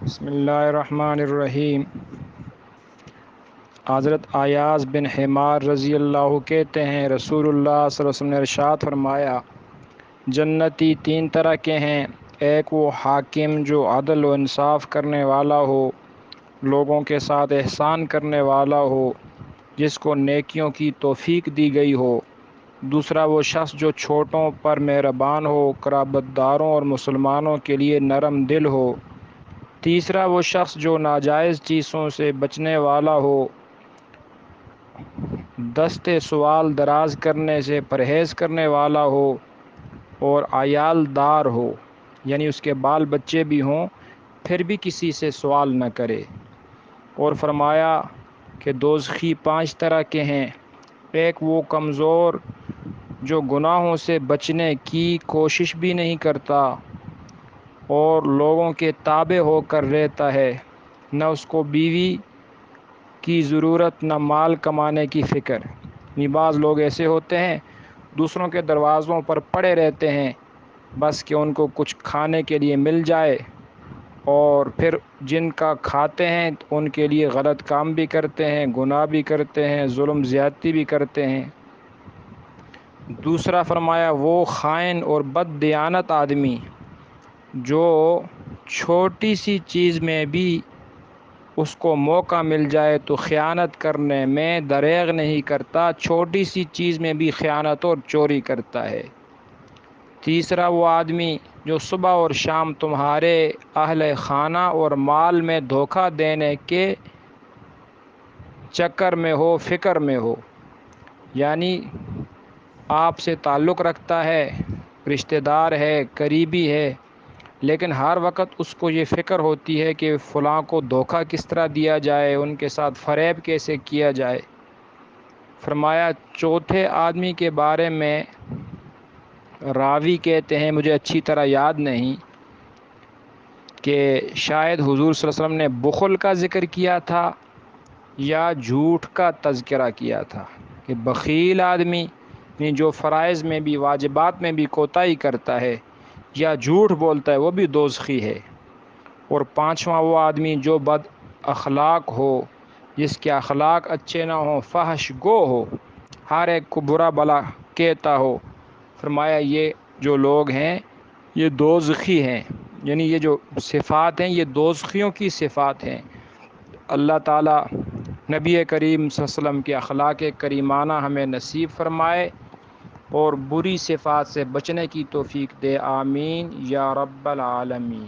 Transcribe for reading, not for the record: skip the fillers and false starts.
بسم اللہ الرحمن الرحیم۔ حضرت ایاز بن حمار رضی اللہ کہتے ہیں رسول اللہ صلی اللہ علیہ وسلم نے ارشاد فرمایا، جنتی تین طرح کے ہیں، ایک وہ حاکم جو عدل و انصاف کرنے والا ہو، لوگوں کے ساتھ احسان کرنے والا ہو، جس کو نیکیوں کی توفیق دی گئی ہو۔ دوسرا وہ شخص جو چھوٹوں پر مہربان ہو، قرابت داروں اور مسلمانوں کے لیے نرم دل ہو۔ تیسرا وہ شخص جو ناجائز چیزوں سے بچنے والا ہو، دست سوال دراز کرنے سے پرہیز کرنے والا ہو، اور عیال دار ہو، یعنی اس کے بال بچے بھی ہوں پھر بھی کسی سے سوال نہ کرے۔ اور فرمایا کہ دوزخی 5 طرح کے ہیں، ایک وہ کمزور جو گناہوں سے بچنے کی کوشش بھی نہیں کرتا اور لوگوں کے تابع ہو کر رہتا ہے، نہ اس کو بیوی کی ضرورت نہ مال کمانے کی فکر۔ بعض لوگ ایسے ہوتے ہیں دوسروں کے دروازوں پر پڑے رہتے ہیں بس کہ ان کو کچھ کھانے کے لیے مل جائے، اور پھر جن کا کھاتے ہیں ان کے لیے غلط کام بھی کرتے ہیں، گناہ بھی کرتے ہیں، ظلم زیادتی بھی کرتے ہیں۔ دوسرا فرمایا وہ خائن اور بد دیانت آدمی جو چھوٹی سی چیز میں بھی اس کو موقع مل جائے تو خیانت کرنے میں دریغ نہیں کرتا، چھوٹی سی چیز میں بھی خیانت اور چوری کرتا ہے۔ تیسرا وہ آدمی جو صبح اور شام تمہارے اہل خانہ اور مال میں دھوکہ دینے کے چکر میں ہو، فکر میں ہو، یعنی آپ سے تعلق رکھتا ہے، رشتہ دار ہے، قریبی ہے، لیکن ہر وقت اس کو یہ فکر ہوتی ہے کہ فلاں کو دھوکہ کس طرح دیا جائے، ان کے ساتھ فریب کیسے کیا جائے۔ فرمایا چوتھے آدمی کے بارے میں راوی کہتے ہیں، مجھے اچھی طرح یاد نہیں، کہ شاید حضور صلی اللہ علیہ وسلم نے بخل کا ذکر کیا تھا یا جھوٹ کا تذکرہ کیا تھا، کہ بخیل آدمی جو فرائض میں بھی واجبات میں بھی کوتاہی کرتا ہے یا جھوٹ بولتا ہے وہ بھی دوزخی ہے۔ اور پانچواں وہ آدمی جو بد اخلاق ہو، جس کے اخلاق اچھے نہ ہوں، فحش گو ہو، ہر ایک کو برا بلا کہتا ہو۔ فرمایا یہ جو لوگ ہیں یہ دوزخی ہیں، یعنی یہ جو صفات ہیں یہ دوزخیوں کی صفات ہیں۔ اللہ تعالیٰ نبی کریم صلی اللہ علیہ وسلم کے اخلاق کریمانہ ہمیں نصیب فرمائے اور بری صفات سے بچنے کی توفیق دے، آمین یا رب العالمین۔